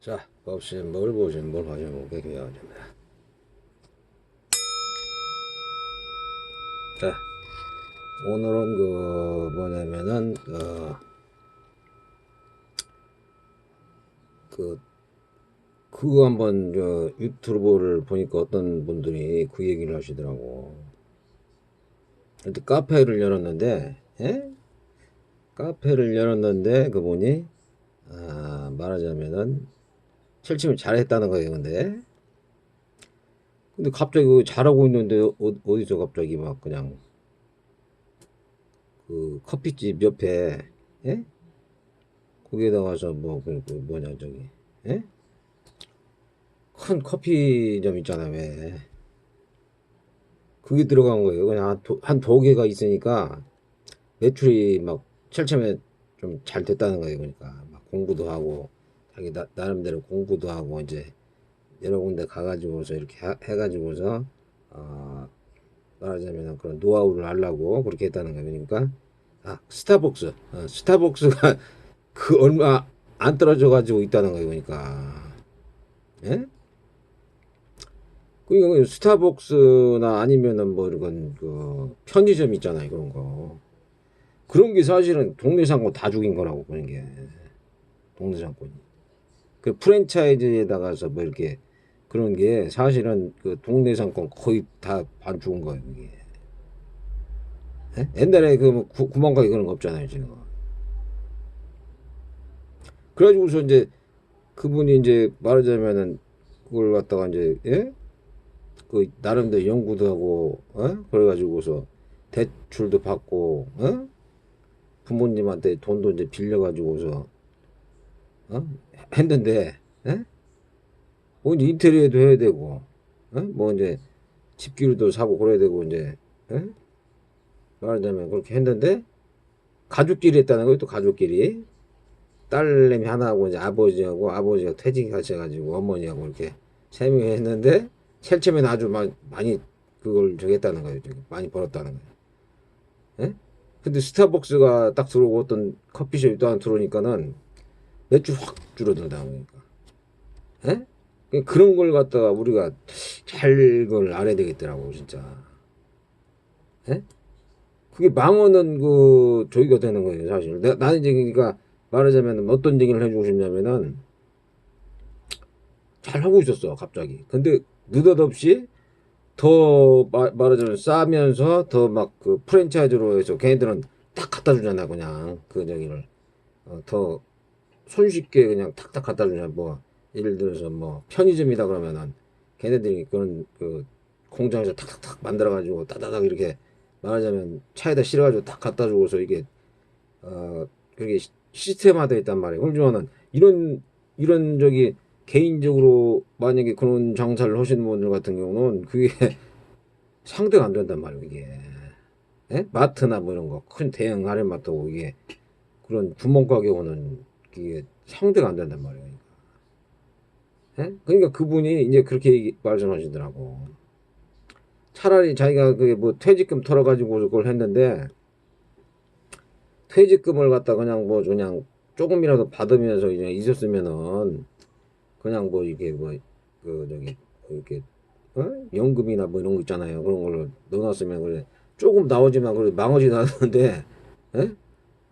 자, 봅시다. 뭘 보시면 뭘 봐주면 되겠습니다. 자, 오늘은 뭐냐면은 그 그거 한번 유튜브를 보니까 어떤 분들이 그 얘기를 하시더라고. 일단 카페를 열었는데, 예? 카페를 열었는데 그분이 말하자면은 철침을 잘했다는 거예요. 근데 갑자기 잘하고 있는데 어디서 갑자기 막 그냥 그 커피집 옆에, 예? 거기에다 가서 뭐냐 저기, 예? 큰 커피점 있잖아요. 왜 그게 들어간 거예요. 그냥 한두 개가 있으니까 매출이 막 철참에 좀 잘 됐다는 거예요. 그러니까 막 공부도 하고 자기 나름대로 공부도 하고 이제 여러 군데 가가지고서 이렇게 해가지고서 어, 말하자면 그런 노하우를 하려고 그렇게 했다는 거예요. 그러니까 스타벅스가 그 얼마 안 떨어져 가지고 있다는 거예요. 그러니까, 예? 그러니까 스타벅스나 아니면은 뭐 이런 그 편의점 있잖아요. 그런 게 사실은 동네 상권 다 죽인 거라고. 그런 게 동네 상권이 그 프랜차이즈에다가서 뭐 이렇게 그런 게 사실은 그 동네 상권 거의 다 반 죽은 거예요. 그게, 예? 옛날에 그뭐 구멍가게 그런 거 없잖아요. 지금. 그래가지고서 이제 그분이 이제 말하자면은 그걸 갖다가 이제, 예? 그 나름대로 연구도 하고, 그래가지고서 대출도 받고, 부모님한테 돈도 이제 빌려가지고서, 어? 했는데, 예? 뭐 이제 인테리어도 해야 되고, 뭐 이제 집기류도 사고 그래야 되고 이제, 예? 말하자면 그렇게 했는데 가족끼리 했다는 거예요. 또 가족끼리 딸내미 하나하고 이제 아버지하고, 아버지가 퇴직하셔가지고 어머니하고 이렇게 세 명이 했는데 셀처음에 아주 많이 그걸 저기 했다는 거예요. 저기 많이 벌었다는 거예요. 예? 근데 스타벅스가 딱 들어오고 어떤 커피숍이 또 안 들어오니까는 매출 확 줄어든다 보니까, 예? 그런 걸 갖다가 우리가 잘 그걸 알아야 되겠더라고 진짜. 예? 그게 망언은 그 저기가 되는 거예요 사실. 나는 이제 그러니까 말하자면 어떤 얘기를 해주고 싶냐면은 잘 하고 있었어 갑자기. 근데 느닷없이 더 말하자면 싸면서 더 막 그 프랜차이즈로 해서 걔네들은 딱 갖다 주잖아. 그냥 그 저기를 더 손쉽게 그냥 탁탁 갖다 주냐. 뭐 예를 들어서 뭐 편의점이다 그러면은 걔네들이 그런 그 공장에서 탁탁탁 만들어 가지고 따다닥 이렇게 말하자면 차에다 실어 가지고 딱 갖다 주고서 이게 그게 시스템화되어 있단 말이에요. 그러지만은 이런 저기 개인적으로 만약에 그런 장사를 하시는 분들 같은 경우는 그게 상대가 안 된단 말이에요. 이게, 예? 마트나 뭐 이런 거 큰 대형 할인마트고 이게 그런 구멍가게 오는 이게 상대가 안 된단 말이에요. 예? 그러니까 그분이 이제 그렇게 말씀하시더라고. 차라리 자기가 그게 뭐 퇴직금 털어가지고 그걸 했는데 퇴직금을 갖다 그냥 뭐 그냥 조금이라도 받으면서 이제 있었으면은 그냥 뭐 이게 뭐 그 저기 뭐 이렇게 연금이나 뭐 이런 거 있잖아요. 그런 걸로 넣어놨으면 그래 조금 나오지만 그래 망하지 않았는데, 예?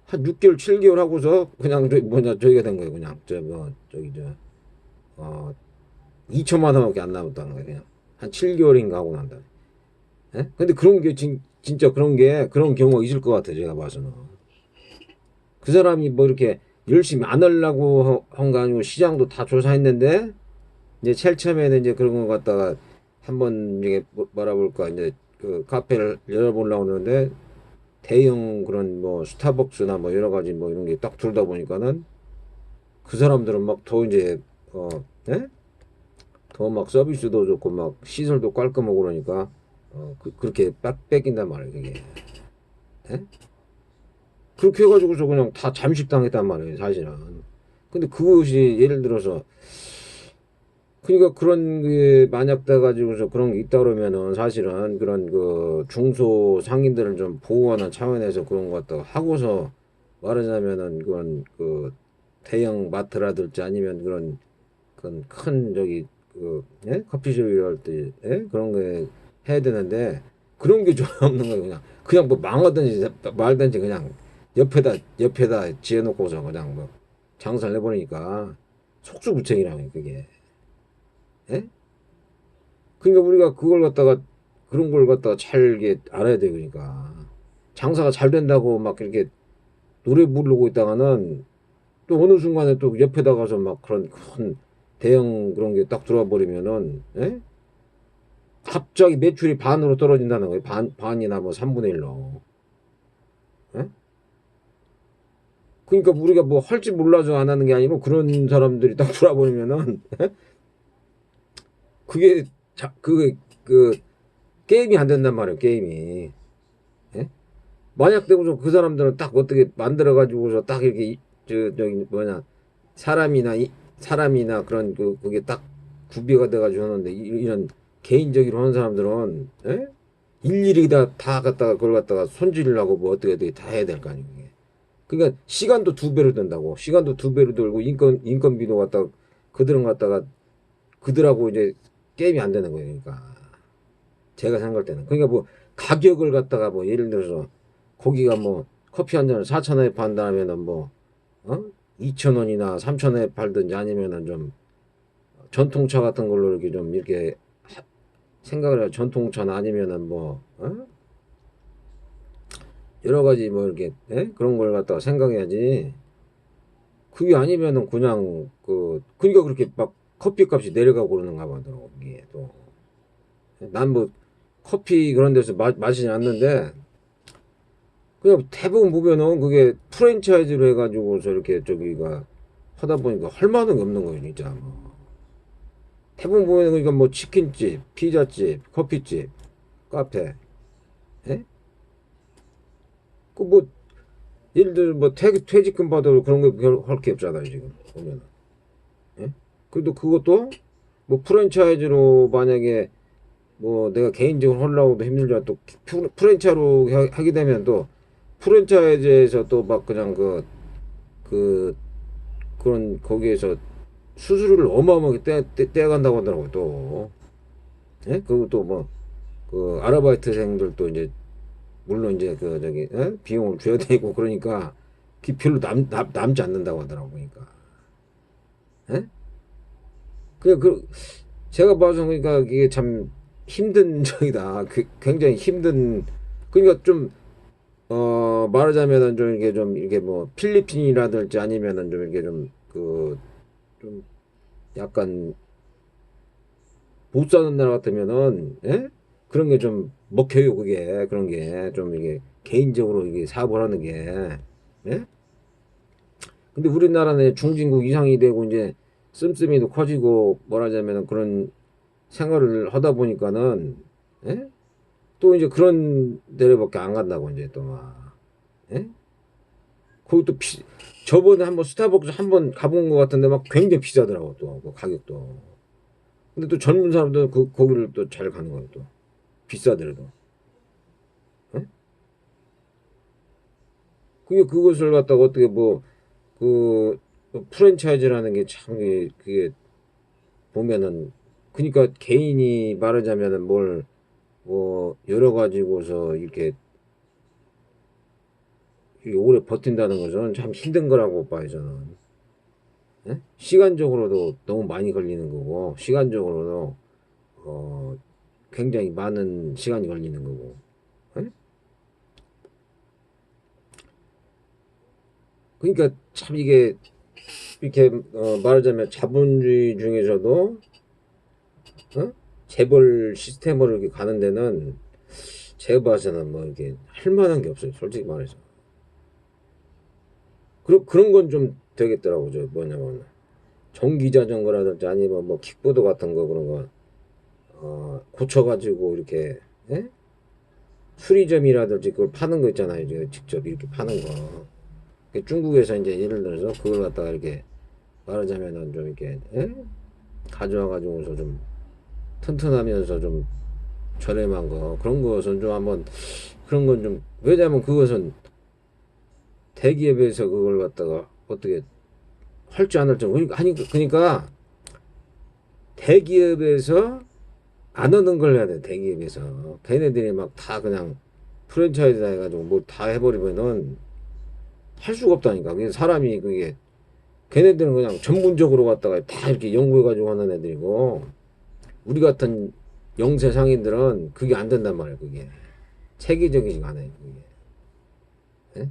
한 6개월 7개월 하고서 그냥 저기가 된 거예요. 그냥 저 뭐 저기 어 2천만 원밖에 안 남았다는 거예요. 그냥 한 7개월인가 하고 난다. 예? 근데 그런 게 진짜 그런 경우가 있을 것 같아요. 제가 봐서는 그 사람이 뭐 이렇게 열심히 안 하려고 한 거 아니고 시장도 다 조사했는데 이제 제일 처음에는 이제 그런 거 갖다가 한번 이게 뭐라 볼까 이제 그 카페를 열어보려고 그러는데 대형 그런 뭐 스타벅스나 뭐 여러 가지 뭐 이런 게 딱 들다 보니까는 그 사람들은 막 더 이제 어, 예? 더 막 서비스도 좋고 막 시설도 깔끔하고 그러니까 그렇게 뺏긴단 말이에요. 그게, 예? 그렇게 해가지고서 그냥 다 잠식당했단 말이에요. 사실은. 근데 그것이 예를 들어서 그러니까 그런 게 만약 돼 가지고서 그런 게 있다 그러면은 사실은 그런 그 중소 상인들을 좀 보호하는 차원에서 그런 것 같다 하고서 말하자면은 그런 그 대형 마트라든지 아니면 그런 큰 저기 예? 커피숍 이럴 때 예? 그런 거 해야 되는데 그런 게 좀 없는 거예요. 그냥 뭐 망하든지 말든지 그냥 옆에다 지어놓고서 그냥 뭐 장사를 해버리니까 속수무책이라며 그게. 예? 그러니까 우리가 그걸 갖다가 그런 걸 갖다가 잘 이게 알아야 돼. 그러니까 장사가 잘 된다고 막 이렇게 노래 부르고 있다가는 또 어느 순간에 또 옆에다 가서 막 그런 큰 대형 그런 게 딱 들어와 버리면은 예? 갑자기 매출이 반으로 떨어진다는 거예요. 반이나 뭐 3분의 1로. 예? 그러니까 우리가 뭐 할지 몰라서 안 하는 게 아니고 그런 사람들이 딱 들어와 버리면은 그게 그 게임이 안 된단 말이에요. 게임이. 예? 만약 되고서 그 사람들은 딱 어떻게 만들어 가지고서 딱 이렇게 저기 뭐냐 사람이나 그런 그게 딱 구비가 돼 가지고 하는데 이런 개인적으로 하는 사람들은 예? 일일이 다 갖다가 그걸 갖다가 손질하고 뭐 어떻게 다 해야 될 거 아니에요. 그게. 그러니까 시간도 2배로 든다고. 시간도 2배로 들고 인건비도 갖다가 그들은 갖다가 그들하고 이제 게임이 안 되는 거예요. 그러니까 제가 생각할 때는 그러니까 뭐 가격을 갖다가 뭐 예를 들어서 고기가 뭐 커피 한 잔을 4,000원에 판다면은 뭐 2,000원이나 3,000원에 팔든지 아니면은 좀 전통차 같은 걸로 이렇게 좀 이렇게 생각을 해요. 전통차나 아니면은 뭐 여러 가지 뭐 이렇게 예? 그런 걸 갖다가 생각해야지. 그게 아니면은 그냥 그러니까 그렇게 막 커피 값이 내려가고 그러는가 봐더라고 이게 또. 난 뭐 커피 그런 데서 마시지 않는데 그냥 대부분 보면은 그게 프랜차이즈로 해가지고서 이렇게 저기가 하다 보니까 할 만한 게 없는 거예요 진짜. 뭐. 대부분 보면은 그러니까 뭐 치킨집, 피자집, 커피집, 카페, 예? 그 뭐 예를 들어 뭐 퇴직금 받아도 그런 거 별 할 게 없잖아요 지금 보면은. 예? 그래도 그것도 뭐 프랜차이즈로 만약에 뭐 내가 개인적으로 하려고도 힘들지만 또 프랜차이즈로 하게 되면 또 프랜차이즈에서 또 막 그냥 그 그런 거기에서 수수료를 어마어마하게 떼간다고 하더라고요 또. 예? 그리고 또 뭐 그 아르바이트생들도 이제 물론 이제 그 저기 예? 비용을 줘야 되고 그러니까 그 별로 남지 않는다고 하더라고 그러니까. 예? 그 제가 봐서 그러니까 이게 참 힘든 적이다. 굉장히 힘든 그러니까 좀 말하자면은 좀 이렇게 뭐 필리핀이라든지 아니면은 좀 이렇게 좀 좀 약간 못 사는 나라 같으면은 예? 그런 게 좀 먹혀요 그게 그런 게 좀 이게 개인적으로 이게 사업을 하는 게 예? 근데 우리나라는 중진국 이상이 되고 이제 씀씀이도 커지고 말하자면은 그런 생활을 하다 보니까는 예? 또 이제 그런 데로밖에 안 간다고 이제 또 막 예? 거기 또 저번에 한번 스타벅스 한번 가본 것 같은데 막 굉장히 비싸더라고 또 그 가격도. 근데 또 젊은 사람들은 거기를 또 잘 가는 거예요 또 비싸더라도. 예? 그게 그것을 갖다가 어떻게 그 프랜차이즈라는 게 참 그게 보면은 그러니까 개인이 말하자면은 뭘 뭐 여러 가지고서 이렇게 오래 버틴다는 것은 참 힘든 거라고 봐요 저는. 예? 시간적으로도 너무 많이 걸리는 거고 시간적으로도 어 굉장히 많은 시간이 걸리는 거고. 예? 그러니까 참 이게 이렇게 말하자면 자본주의 중에서도 재벌 시스템으로 이렇게 가는 데는 제가 봐서는 뭐 이렇게 할 만한 게 없어요 솔직히 말해서. 그런 건 좀 되겠더라고 저 뭐냐면 전기자전거라든지 아니면 뭐 킥보드 같은 거 그런 거 고쳐가지고 이렇게 예? 수리점이라든지 그걸 파는 거 있잖아요 이제 직접 이렇게 파는 거. 중국에서 이제 예를 들어서 그걸 갖다가 이렇게 말하자면은 좀 이렇게 예? 가져와 가지고서 좀 튼튼하면서 좀 저렴한 거 그런 것은 좀 한번 그런 건 좀 왜냐면 그것은 대기업에서 그걸 갖다가 어떻게 할지 안 할지 그러니까 대기업에서 안 하는 걸 해야 돼. 대기업에서 걔네들이 막 다 그냥 프랜차이즈다 해가지고 뭐 다 해버리면은 할 수가 없다니까. 그게 사람이 그게 걔네들은 그냥 전문적으로 갖다가 다 이렇게 연구해가지고 하는 애들이고 우리 같은 영세 상인들은 그게 안 된단 말이야. 그게 체계적이지가 않아요. 그게. 예?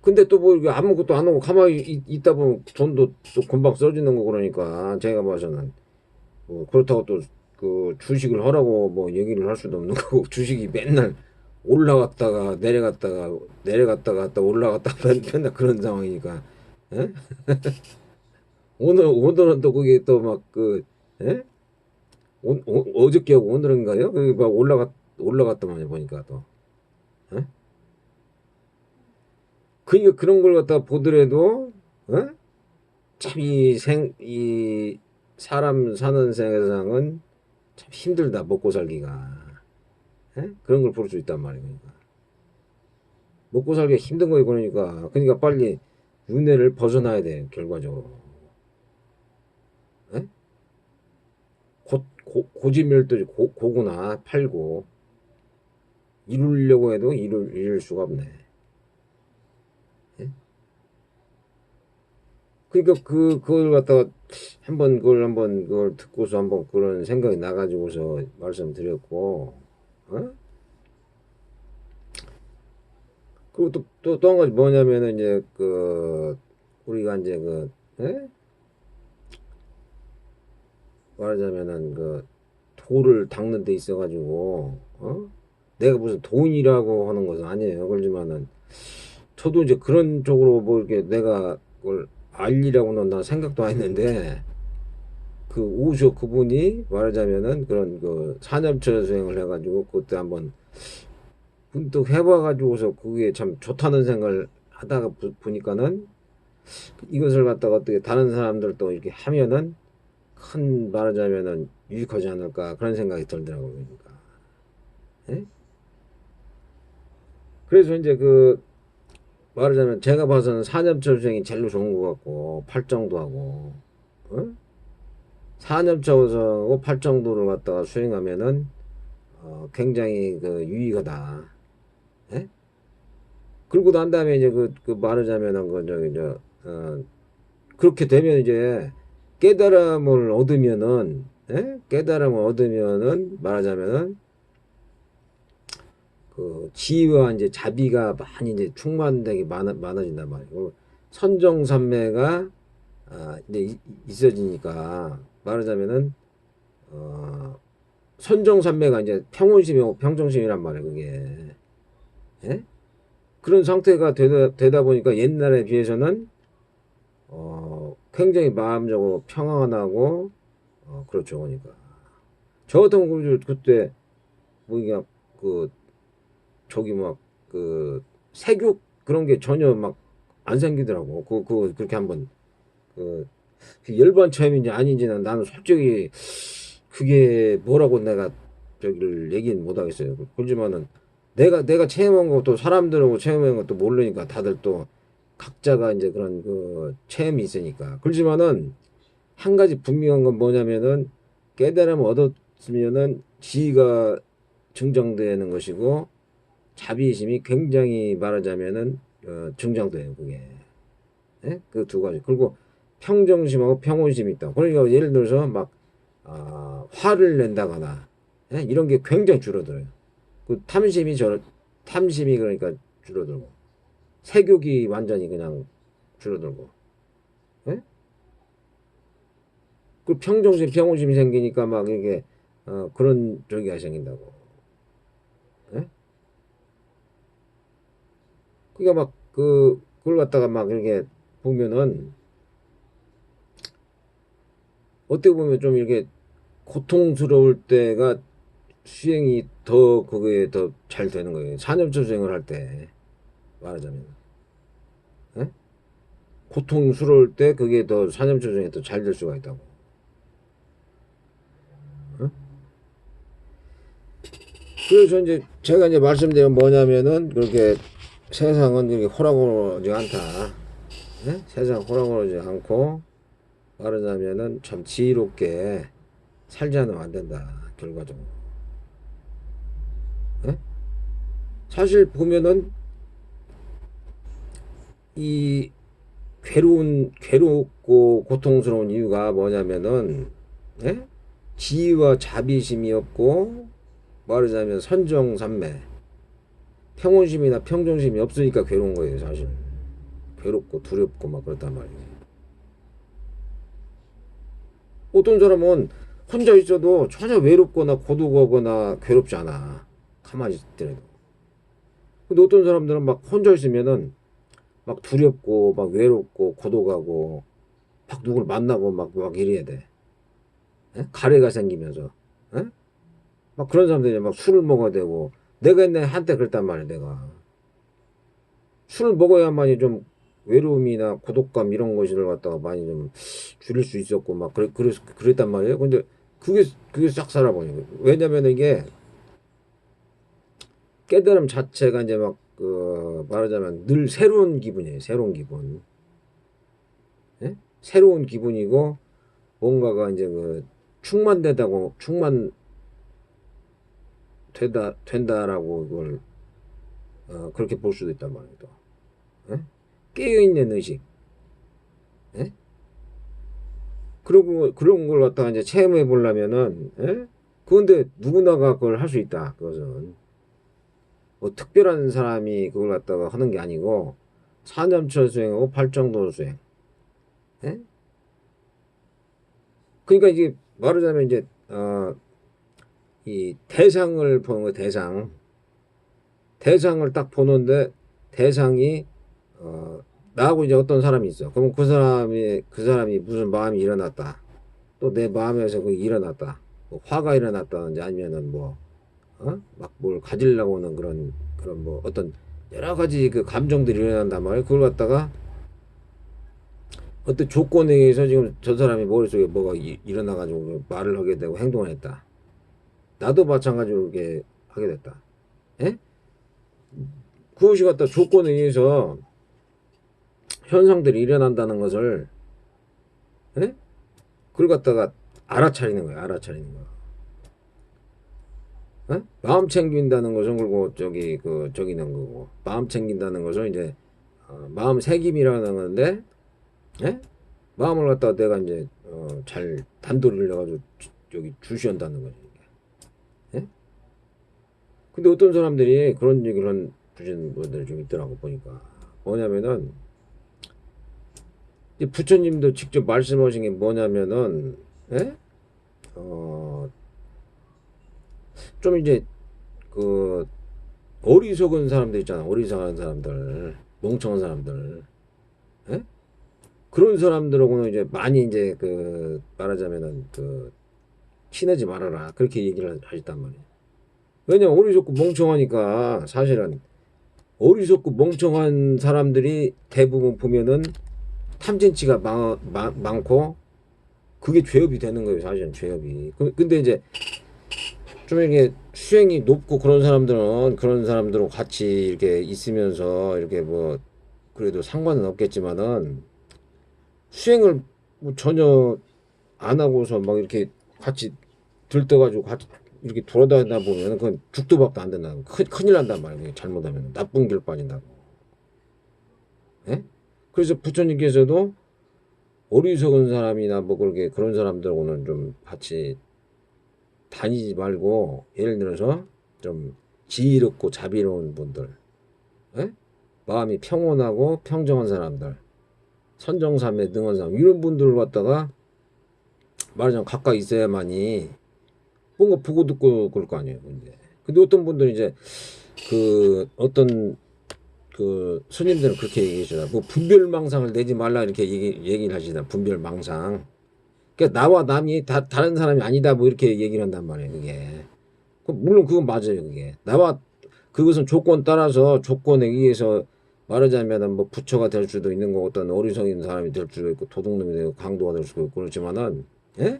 근데 또 뭐 아무것도 안 하고 가만히 있다 보면 돈도 또 금방 써지는 거 그러니까 제가 봐서는 뭐 그렇다고 또 그 주식을 하라고 뭐 얘기를 할 수도 없는 거고 주식이 맨날 올라갔다가 내려갔다가 올라갔다가 맨날 그런 상황이니까 예? 오늘은 또 그게 또 막 그 예? 어저께하고 오늘인가요? 그게 막 올라갔더만요 보니까 또 예? 그러니까 그런 걸 갖다 보더라도 어? 이 사람 사는 세상은 참 힘들다 먹고 살기가 예? 그런 걸 볼 수 있단 말이에요. 그러니까. 먹고 살기가 힘든 거예요. 그러니까 빨리 윤회를 벗어나야 돼 결과적으로. 예? 고지멸도 고구나 팔고 이루려고 해도 이룰 수가 없네. 예? 그러니까 그걸 갖다가 그걸 듣고서 한번 그런 생각이 나가지고서 말씀드렸고, 어? 그리고 또 한 가지 뭐냐면은 이제 우리가 이제 예? 말하자면은 돌을 닦는 데 있어가지고, 내가 무슨 돈이라고 하는 것은 아니에요. 그렇지만은 저도 이제 그런 쪽으로 뭐 이렇게 내가 그걸 알리라고는 난 생각도 안 했는데 오셔 그분이 말하자면은 그런 산업철 수행을 해가지고 그때 한번 문득 해봐가지고서 그게 참 좋다는 생각을 하다가 보니까는 이것을 갖다가 어떻게 다른 사람들도 이렇게 하면은 큰 말하자면은 유익하지 않을까 그런 생각이 들더라고요. 그러니까. 예? 그래서 이제 말하자면 제가 봐서는 산업철 수행이 제일 좋은 것 같고 팔정도 하고 어? 산업철하고 팔정도를 갖다가 수행하면은 굉장히 유익하다. 예? 그러고 난 다음에 이제 말하자면은 그렇게 되면 이제 깨달음을 얻으면은 예? 깨달음을 얻으면은 말하자면은 지혜와 이제 자비가 많이 이제 충만되게 많아진단 말이에요. 선정산매가 이제 있어지니까 말하자면은 선정산매가 이제 평온심이고 평정심이란 말이에요. 그게 예? 그런 상태가 되다 보니까 옛날에 비해서는 굉장히 마음적으로 평안하고 그렇죠. 그러니까 저 같은 경우 그때 뭐 이게 저기 색육 그런 게 전혀 막 안 생기더라고. 그렇게 한번 그 열반 체험인지 아닌지는 나는 솔직히 그게 뭐라고 내가 저기를 얘기는 못 하겠어요. 그렇지만은 내가 체험한 것도 사람들하고 체험한 것도 모르니까 다들 또 각자가 이제 그런 체험이 있으니까. 그렇지만은 한 가지 분명한 건 뭐냐면은 깨달음을 얻었으면은 지위가 증정되는 것이고 자비심이 굉장히 말하자면은 증정돼요. 그게 그 두 가지. 그리고 평정심하고 평온심이 있다. 그러니까 예를 들어서 막 화를 낸다거나 이런 게 굉장히 줄어들어요. 탐심이 그러니까 줄어들고 색욕이 완전히 그냥 줄어들고 예? 그 평정심 평온심이 생기니까 막 이게 그런 저기가 생긴다고 예? 그러니까 막 그걸 갖다가 막 이렇게 보면은 어떻게 보면 좀 이렇게 고통스러울 때가 수행이 더 그게 더 잘 되는 거예요. 산업적 수행을 할 때 말하자면 예? 고통스러울 때 그게 더 산업적 수행이 더 잘 될 수가 있다고. 예? 그래서 이제 제가 이제 말씀드린 뭐냐면은 그렇게 세상은 그렇게 호락호락하지 않다. 예? 세상 호락호락하지 않고 말하자면은 참 지혜롭게 살지 않으면 안 된다. 결과적으로. 예? 사실 보면은 이 괴롭고 고통스러운 이유가 뭐냐면은, 예? 지위와 자비심이 없고, 말하자면 선정삼매, 평온심이나 평정심이 없으니까 괴로운 거예요, 사실. 괴롭고 두렵고 막 그렇단 말이에요. 어떤 사람은 혼자 있어도 전혀 외롭거나 고독하거나 괴롭지 않아. 가만히 있더라도. 근데 어떤 사람들은 막 혼자 있으면은 막 두렵고 막 외롭고 고독하고 막 누굴 만나고 막 이래야 돼. 예? 가래가 생기면서. 예? 막 그런 사람들이 막 술을 먹어야 되고 내가 옛날에 한때 그랬단 말이야 내가. 술을 먹어야만이 좀 외로움이나 고독감 이런 것을 갖다가 많이 좀 줄일 수 있었고 막 그랬단 말이에요. 근데 그게 싹 사라버린 거예요. 왜냐면 이게 깨달음 자체가 이제 막 그 말하자면 늘 새로운 기분이에요. 새로운 기분. 예? 새로운 기분이고 뭔가가 이제 그 된다라고 그걸 그렇게 볼 수도 있단 말이에요. 예? 깨어있는 의식. 예? 그리고 그런 걸 갖다가 이제 체험해 보려면은 예? 그런데 누구나가 그걸 할 수 있다. 그것은 뭐 특별한 사람이 그걸 갖다가 하는 게 아니고 사념철 수행하고 팔정도 수행. 예? 그러니까 이게 말하자면 이제 이 대상을 보는 거 대상을 딱 보는데 대상이 나하고 이제 어떤 사람이 있어. 그럼 그 사람이 무슨 마음이 일어났다. 또 내 마음에서 그 일어났다. 뭐 화가 일어났다든지 아니면은 뭐 막 뭘 가지려고 하는 그런 뭐 어떤 여러 가지 그 감정들이 일어난단 말이야. 그걸 갖다가 어떤 조건에 의해서 지금 저 사람이 머릿속에 뭐가 일어나가지고 말을 하게 되고 행동을 했다. 나도 마찬가지로 이렇게 하게 됐다. 예? 그것이 갖다 조건에 의해서 현상들이 일어난다는 것을 예? 그걸 갖다가 알아차리는 거야. 알아차리는 거야. 예? 마음 챙긴다는 것은 그리고 저기는 거고 마음 챙긴다는 것은 이제 마음 새김이라는 건데 예? 마음을 갖다가 내가 이제 잘 단도리를 내가지고 여기 주시한다는 거지. 예? 근데 어떤 사람들이 그런 얘기를 한 주신 분들이 좀 있더라고 보니까 뭐냐면은 이제 부처님도 직접 말씀하신 게 뭐냐면은 예? 어, 좀 이제 그 어리석은 사람들 있잖아. 어리석은 사람들, 멍청한 사람들. 예? 그런 사람들하고는 이제 많이 이제 그 말하자면은 그 친하지 말아라. 그렇게 얘기를 하셨단 말이에요. 왜냐면 어리석고 멍청하니까 사실은 어리석고 멍청한 사람들이 대부분 보면은 탐진치가 많고 그게 죄업이 되는 거예요. 사실은 죄업이. 근데 이제 좀 이렇게 수행이 높고 그런 사람들은 그런 사람들하고 같이 이렇게 있으면서 이렇게 뭐 그래도 상관은 없겠지만은 수행을 뭐 전혀 안 하고서 막 이렇게 같이 들떠가지고 같이 이렇게 돌아다니다 보면 그건 죽도 밥도 안 된다고 큰일 난단 말이에요. 잘못하면 나쁜 길 빠진다고. 예? 그래서 부처님께서도 어리석은 사람이나 뭐 그렇게 그런 사람들하고는 좀 같이 다니지 말고 예를 들어서 좀 지혜롭고 자비로운 분들, 예? 마음이 평온하고 평정한 사람들, 선정삼에 능한 사람 이런 분들을 갖다가 말하자면 가까이 있어야만이 뭔가 보고 듣고 그럴 거 아니에요. 근데 어떤 분들은 이제 그 어떤 그 스님들은 그렇게 얘기해주잖아. 뭐 분별망상을 내지 말라 이렇게 얘기를 하시잖아. 분별망상. 그러니까 나와 남이 다른 사람이 아니다 뭐 이렇게 얘기를 한단 말이에요. 그게. 물론 그건 맞아요. 그게. 그것은 조건 따라서 조건에 의해서 말하자면은 뭐 부처가 될 수도 있는 거 어떤 어리석은 사람이 될 수도 있고 도둑놈이 되고 강도가 될 수도 있고 그렇지만은 예?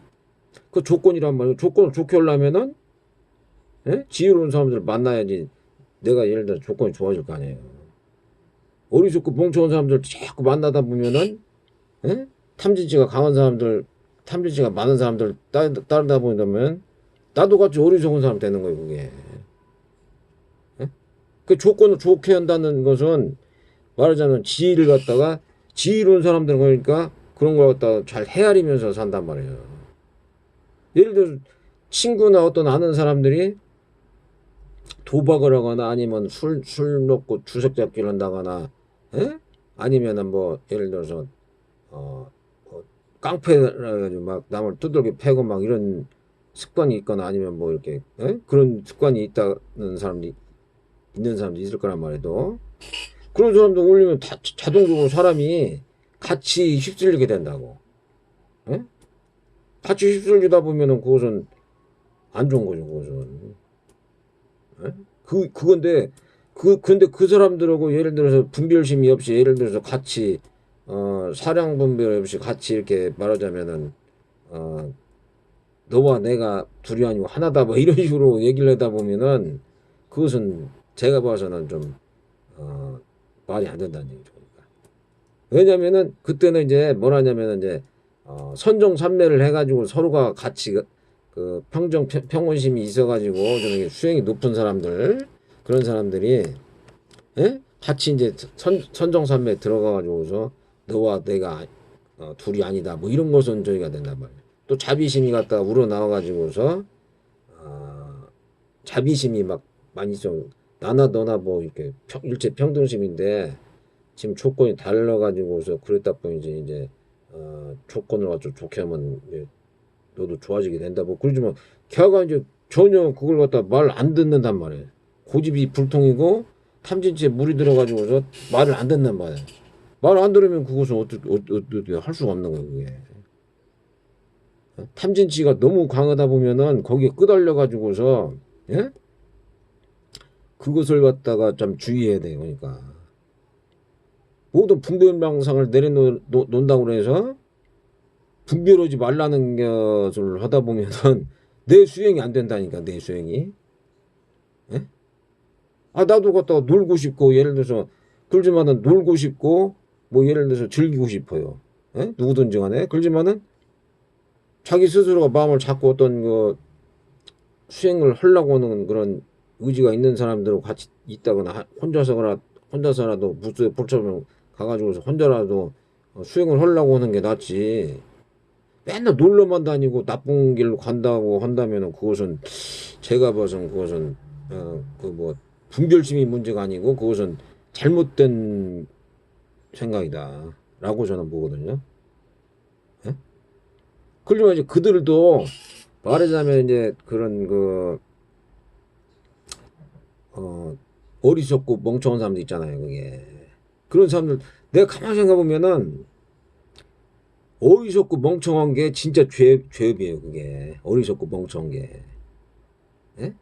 그 조건이란 말이에요. 조건을 좋게 하려면은 예? 지혜로운 사람들을 만나야지 내가 예를 들어 조건이 좋아질 거 아니에요. 어리석고 멍청한 사람들 자꾸 만나다 보면은 예? 탐진치가 강한 사람들, 탐진치가 많은 사람들 따르다 보면 나도 같이 어리석은 사람 되는 거예요, 그게. 예? 그 조건을 좋게 한다는 것은 말하자면 지위를 갖다가 지혜로운 사람들은 그러니까 그런 걸 갖다가 잘 헤아리면서 산단 말이에요. 예를 들어 친구나 어떤 아는 사람들이 도박을 하거나 아니면 술 먹고 주석 잡기를 한다거나, 에? 아니면은 뭐 예를 들어서 깡패라 가지고 막 남을 두들겨 패고 막 이런 습관이 있거나 아니면 뭐 이렇게, 에? 그런 습관이 있다는 사람들이 있는 사람도 있을 거란 말이에요. 그런 사람들 올리면 자동적으로 사람이 같이 휩쓸리게 된다고. 에? 같이 휩쓸리다 보면은 그것은 안 좋은 거죠, 그것은. 에? 그건데, 근데 그 사람들하고 예를 들어서 분별심이 없이 예를 들어서 같이, 사량 분별 없이 같이 이렇게 말하자면은, 어, 너와 내가 둘이 아니고 하나다, 뭐 이런 식으로 얘기를 하다 보면은 그것은 제가 봐서는 좀, 어, 말이 안 된다는 얘기죠. 그러니까. 왜냐면은 그때는 이제 뭐라냐면은 이제, 선정산매를 해가지고 서로가 같이 그 평온심이 있어가지고 좀 수행이 높은 사람들, 그런 사람들이, 예? 같이 이제 선정산매 들어가가지고서 너와 내가 둘이 아니다 뭐 이런 것은 저희가 된단 말이에요. 또 자비심이 갖다가 우러나와가지고서 자비심이 막 많이 좀 나나 너나 뭐 이렇게 일체 평등심인데 지금 조건이 달라가지고서 그랬다 보니 이제 조건을 아주 좋게 하면 이제 너도 좋아지게 된다 뭐 그러지만 걔가 이제 전혀 그걸 갖다 말 안 듣는단 말이에요. 고집이 불통이고 탐진치에 물이 들어가지고서 말을 안 듣는 말이에요. 말 안 들으면 그것은 어떻게 할 수가 없는 거예요, 그게. 탐진치가 너무 강하다 보면은 거기에 끄달려 가지고서, 예? 그것을 갖다가 좀 주의해야 돼요. 그러니까 모든 분별망상을 내려놓는다고 해서 분별하지 말라는 것을 하다 보면은 내 수행이 안 된다니까, 내 수행이. 예? 나도 갖다가 놀고 싶고 예를 들어서 그러지만은 놀고 싶고 뭐 예를 들어서 즐기고 싶어요. 예? 누구든지 간에 그러지만은 자기 스스로가 마음을 잡고 어떤 그 수행을 하려고 하는 그런 의지가 있는 사람들하고 같이 있다거나 혼자서라도 부스에 불처럼 가가지고서 혼자라도 수행을 하려고 하는 게 낫지. 맨날 놀러만 다니고 나쁜 길로 간다고 한다면은 그것은 제가 봐선 그것은 그 뭐 분별심이 문제가 아니고 그것은 잘못된 생각이다라고 저는 보거든요. 예? 그러지만 이제 그들도 말하자면 이제 그런 그 어리석고 멍청한 사람도 있잖아요. 그게 그런 사람들 내가 가만히 생각해 보면은 어리석고 멍청한 게 진짜 죄업이에요. 그게 어리석고 멍청한 게. 예?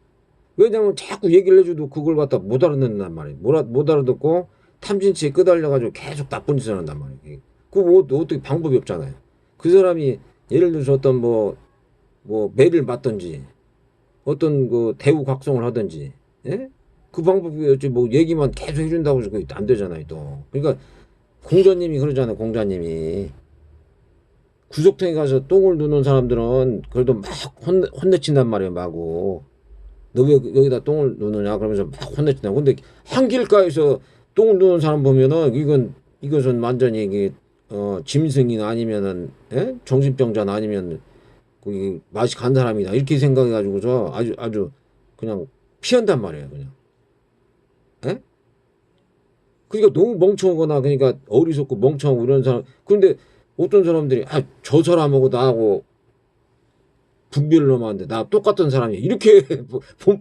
왜냐면 자꾸 얘기를 해줘도 그걸 갖다 못 알아듣는단 말이에요. 못 알아듣고 탐진치에 끄달려가지고 계속 나쁜 짓을 한단 말이에요. 그거 어떻게 방법이 없잖아요. 그 사람이 예를 들어서 어떤 뭐 매를 맞든지 어떤 그 대우 각성을 하든지, 예? 그 방법이 어찌 뭐 얘기만 계속 해준다고 해서 그게 안 되잖아요. 또 그러니까 공자님이 그러잖아요. 공자님이 구석탱이 가서 똥을 누는 사람들은 그래도 막 혼내친단 말이에요. 마구 너 왜 여기다 똥을 누느냐 그러면서 막 혼내친다. 근데 한길가에서 똥을 누는 사람 보면은 이것은 완전히 이게 짐승이나 아니면은, 예? 정신병자나 아니면 거기 맛이 간 사람이다 이렇게 생각해 가지고서 아주 그냥 피한단 말이에요. 그냥. 예? 그러니까 너무 멍청하거나 그러니까 어리석고 멍청하고 이런 사람. 그런데 어떤 사람들이 저 사람하고 나하고 분별을 하면 안 돼. 나 똑같은 사람이야. 이렇게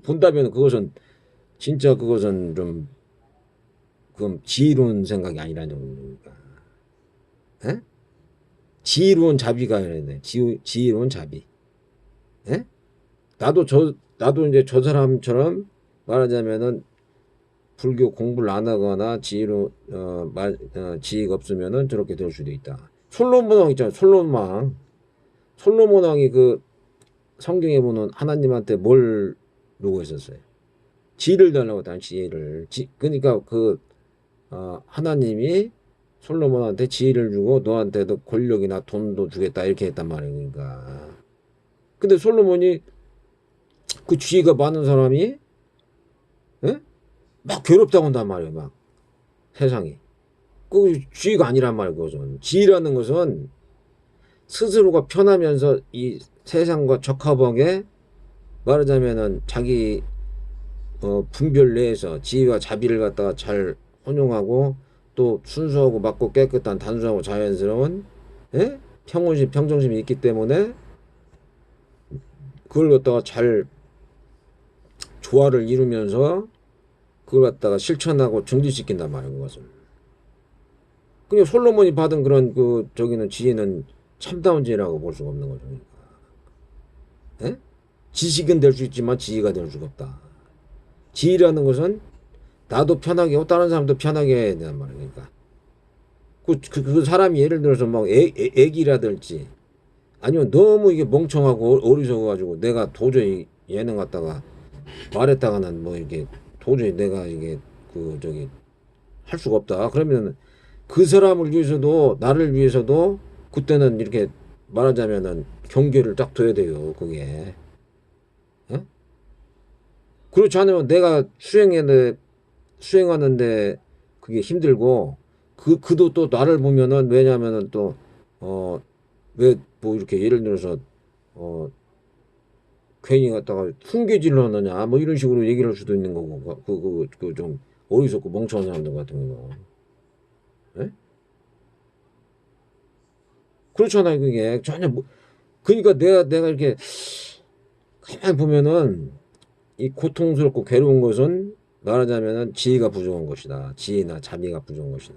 본다면 그것은 진짜 그것은 좀 그건 지혜로운 생각이 아니라는 겁니까? 예? 지혜로운 자비가 아니라 돼. 지혜로운 자비. 예? 나도 이제 저 사람처럼 말하자면은 불교 공부를 안 하거나 지혜가 없으면은 저렇게 될 수도 있다. 솔로몬 왕 있잖아요. 솔로몬 왕이 그 성경에 보면 하나님한테 뭘 요구했었어요? 지혜를 달라고 했다. 지혜를. 그러니까 하나님이 솔로몬한테 지혜를 주고 너한테도 권력이나 돈도 주겠다 이렇게 했단 말이에요. 그러니까. 근데 솔로몬이 그 지혜가 많은 사람이 예? 막 괴롭다고 한단 말이에요. 막 세상이. 그 지혜가 아니란 말이에요. 그것은. 지혜라는 것은 스스로가 편하면서 이 세상과 적합하게 말하자면은 자기 분별 내에서 지혜와 자비를 갖다가 잘 혼용하고 또 순수하고 맑고 깨끗한 단순하고 자연스러운 예? 평온심 평정심이 있기 때문에 그걸 갖다가 잘 조화를 이루면서 그걸 갖다가 실천하고 증진시킨단 말이에요. 그것을. 그냥 솔로몬이 받은 그런 그 저기는 지혜는 참다운 지혜라고 볼 수가 없는 거죠. 그러니까. 예? 지식은 될 수 있지만 지혜가 될 수가 없다. 지혜라는 것은 나도 편하게 하고 다른 사람도 편하게 해야 된단 말이에요. 그러니까 그 사람이 예를 들어서 막 애기라든지 아니면 너무 이게 멍청하고 어리석어가지고 내가 도저히 얘는 갖다가 말했다가는 뭐 이렇게 도저히 내가 이게 그 저기 할 수가 없다. 그러면 그 사람을 위해서도 나를 위해서도 그때는 이렇게 말하자면은 경계를 딱 둬야 돼요. 그게. 어? 그렇지 않으면 내가 수행하는데 그게 힘들고 그도 또 나를 보면은 왜냐면은 또 왜 뭐 이렇게 예를 들어서 어 괜히 갖다가 훈계질을 하느냐 뭐 이런 식으로 얘기를 할 수도 있는 거고 그 좀 어리석고 멍청한 사람들 같은 경우 예? 그렇잖아요 그게 전혀 뭐 그러니까 내가 이렇게 가만히 보면은 이 고통스럽고 괴로운 것은 말하자면은 지혜가 부족한 것이다 지혜나 자비가 부족한 것이다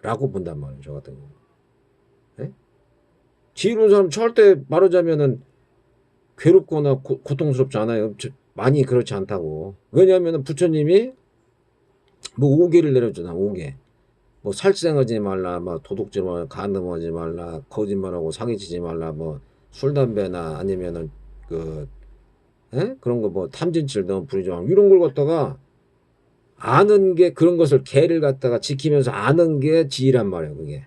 라고 본단 말이에요 저 같은 경우 예? 지혜로운 사람 절대 말하자면은 괴롭거나 고통스럽지 않아요 많이 그렇지 않다고 왜냐하면 부처님이 뭐 5개를 내렸잖아 5개 뭐 살생하지 말라, 뭐 도둑질 말라, 간음하지 말라, 거짓말하고 사기치지 말라, 뭐 술 담배나 아니면은 그 그런 거 뭐 탐진칠 너무 부리지 말고 이런 걸 갖다가 아는 게 그런 것을 개를 갖다가 지키면서 아는 게 지혜란 말이에요 그게.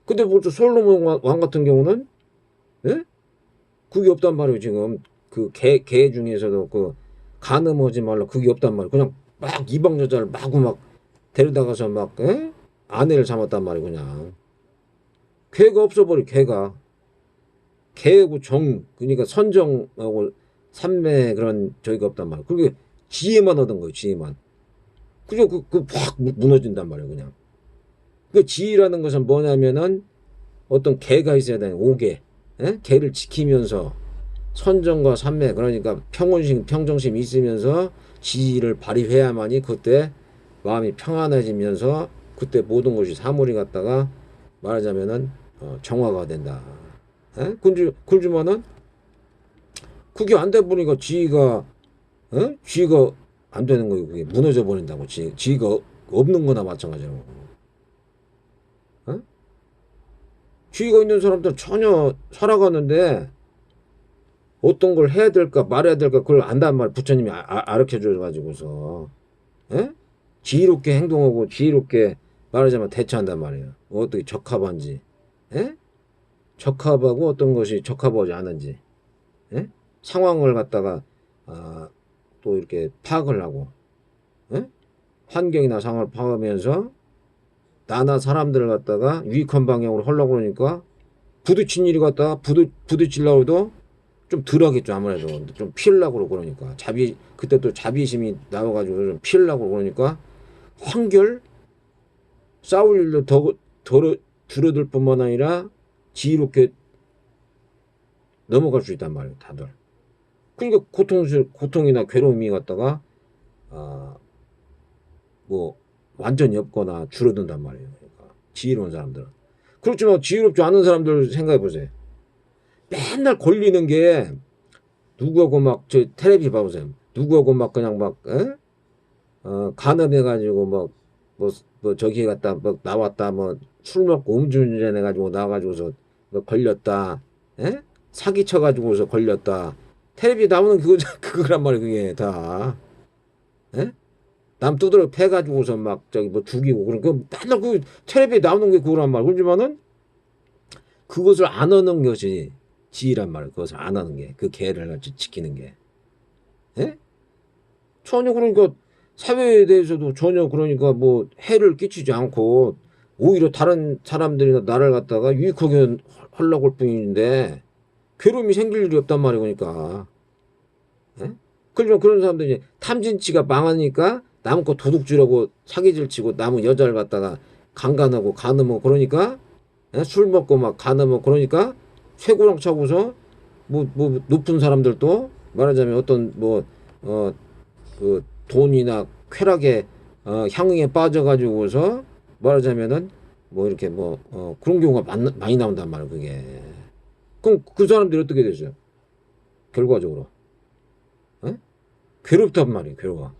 근데 벌써 솔로몬 왕 같은 경우는 예? 그게 없단 말이에요 지금 그 개 중에서도 그 간음하지 말라 그게 없단 말이에요. 그냥 막 이방 여자를 마구 막 데려다가서 막 아내를 삼았단 말이에요 그냥. 개가 없어버려 개가. 개하고 그러니까 선정하고 삼매 그런 저희가 없단 말이에요. 그게 지혜만 얻은 거예요 지혜만. 그죠 확 무너진단 말이에요 그냥. 그 지혜라는 것은 뭐냐면은 어떤 개가 있어야 되는 5개. 개를 지키면서 선정과 삼매 그러니까 평온심 평정심이 있으면서 지혜를 발휘해야만이 그때 마음이 평안해지면서 그때 모든 것이 사물이 갖다가 말하자면은 정화가 된다. 그러지만은 그게 안 돼 보니까 지혜가 안 되는 거예요. 그게 무너져 버린다고 지혜가 없는 거나 마찬가지라고. 어? 지혜가 있는 사람들 전혀 살아가는데 어떤 걸 해야 될까 말해야 될까 그걸 안단 말 부처님이 가르쳐 줘 가지고서 지혜롭게 행동하고 지혜롭게 말하자면 대처한단 말이에요. 어떻게 적합한지 적합하고 어떤 것이 적합하지 않은지 상황을 갖다가 또 이렇게 파악을 하고 환경이나 상황을 파악하면서 나나 사람들을 갖다가 유익한 방향으로 하려고 그러니까 부딪힌 일이 갖다가 부딪히려고 해도 좀 덜하겠죠 아무래도 좀 피하려고 그러니까 그때 또 자비심이 나와가지고 좀 피하려고 그러니까 한결 싸울 일도 더 줄어들 뿐만 아니라 지혜롭게 넘어갈 수 있단 말이에요 다들. 그러니까 고통이나 괴로움이 갖다가 뭐 완전히 없거나 줄어든단 말이에요. 그러니까 지혜로운 사람들은. 그렇지만 지혜롭지 않은 사람들 생각해 보세요. 맨날 걸리는 게 누구하고 막 저 텔레비 봐보세요. 누구하고 막 그냥 막 간음해가지고 뭐 저기 갔다 뭐 나왔다 뭐 술 먹고 음주운전 해가지고 나와가지고서 뭐 걸렸다. 사기 쳐가지고서 걸렸다. 텔레비 나오는 그거란 말이에요 그게 다. 남 두드려 패가지고서 막 저기 뭐 죽이고 그런 거 맨날 그 텔레비에 나오는 게 그거란 말이야. 그렇지만은 그것을 안 하는 것이 지혜란 말이야. 그것을 안 하는 게 그 계를 같이 지키는 게. 예? 전혀 그러니까 사회에 대해서도 전혀 그러니까 뭐 해를 끼치지 않고 오히려 다른 사람들이나 나를 갖다가 유익하게 하려고 할 뿐인데 괴로움이 생길 일이 없단 말이야. 그러니까. 예? 그러면 그런 사람들이 탐진치가 망하니까 남의 거 도둑질하고 사기질 치고 남의 여자를 갖다가 강간하고 간음하고 그러니까 예? 술 먹고 막 간음하고 그러니까 쇠고랑 차고서 뭐 높은 사람들도 말하자면 어떤 그 돈이나 쾌락에 향응에 빠져가지고서 말하자면은 뭐 이렇게 그런 경우가 많이 나온단 말이야 그게. 그럼 그 사람들이 어떻게 되죠? 결과적으로 괴롭단 말이에요. 괴로워.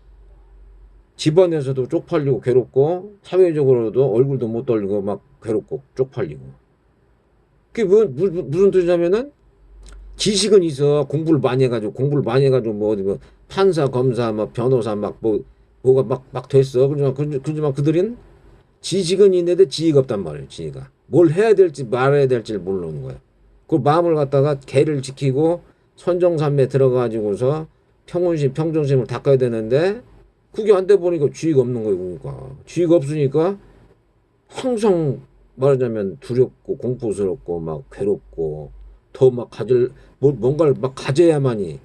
집안에서도 쪽팔리고 괴롭고 사회적으로도 얼굴도 못 돌리고 막 괴롭고 쪽팔리고. 그게 무슨 뜻이냐면은 지식은 있어. 공부를 많이 해가지고 뭐 어디 뭐 판사 검사 뭐 변호사 막 뭐가 막 됐어. 그러지만 그들은 지식은 있는데 지혜가 없단 말이에요. 지혜가 뭘 해야 될지 말아야 될지 모르는 거야. 그 마음을 갖다가 개를 지키고 선정산매 들어가지고서 평정심을 닦아야 되는데 그게 안 돼 보니까 지혜가 없는 거예요. 그러니까 지혜가 없으니까 항상 말하자면 두렵고 공포스럽고 막 괴롭고 더 막 뭔가를 막 가져야만이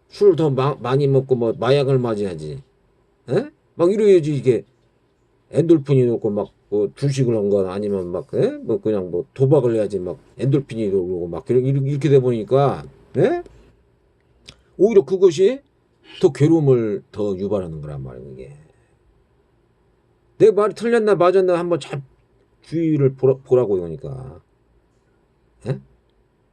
술을 더 많이 먹고 뭐 마약을 맞아야지. 에? 막 이래야지 이게 엔돌핀이 높고 막 뭐 주식을 한 건 아니면 막 뭐 그냥 뭐 도박을 해야지 막 엔돌핀이 오르고 막 이렇게 돼 보니까 에? 오히려 그것이 더 괴로움을 더 유발하는 거란 말이에요. 이게 내 말이 틀렸나 맞았나 한번 잘 주의를 보라고 그러니까. 에?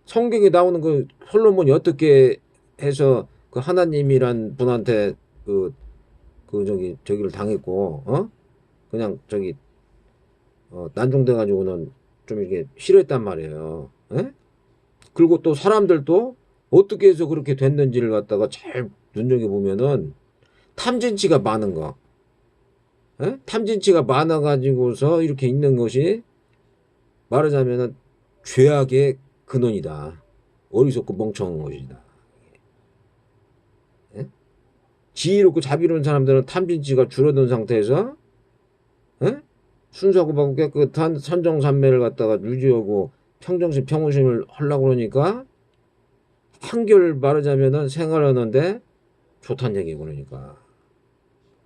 성경에 나오는 그 솔로몬이 어떻게 해서 그 하나님이란 분한테 저기를 당했고 그냥 저기 난종돼 가지고는 좀 이렇게 싫어했단 말이에요. 에? 그리고 또 사람들도 어떻게 해서 그렇게 됐는지를 갖다가 잘 눈여겨 보면은 탐진치가 많은 거, 에? 탐진치가 많아 가지고서 이렇게 있는 것이 말하자면은 죄악의 근원이다. 어리석고 멍청한 것이다. 예? 지혜롭고 자비로운 사람들은 탐진치가 줄어든 상태에서 예? 순수하고 깨끗한 선정산매를 갖다가 유지하고 평정심 평온심을 하려고 그러니까 한결 말하자면은 생활하는데 좋다는 얘기 그러니까.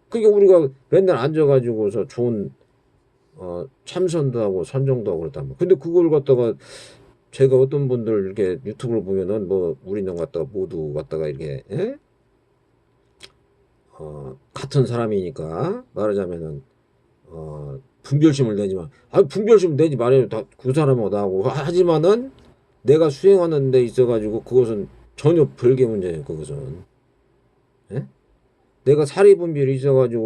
그게 우리가 맨날 앉아가지고서 좋은 참선도 하고 선정도 하고 그랬단 말이야. 근데 그걸 갖다가 제가 어떤 분들 이렇게 유튜브를 보면은 뭐 우리는 갖다가 모두 갖다가 이렇게 같은 사람이니까 말하자면은 분별심을 내지만 분별심 내지 말아요. 다 그 사람하고 나하고 하지만은 내가 수행하는 데 있어가지고 그것은 전혀 별개 문제예요. 그것은 내가 사리 분별이 있어가지고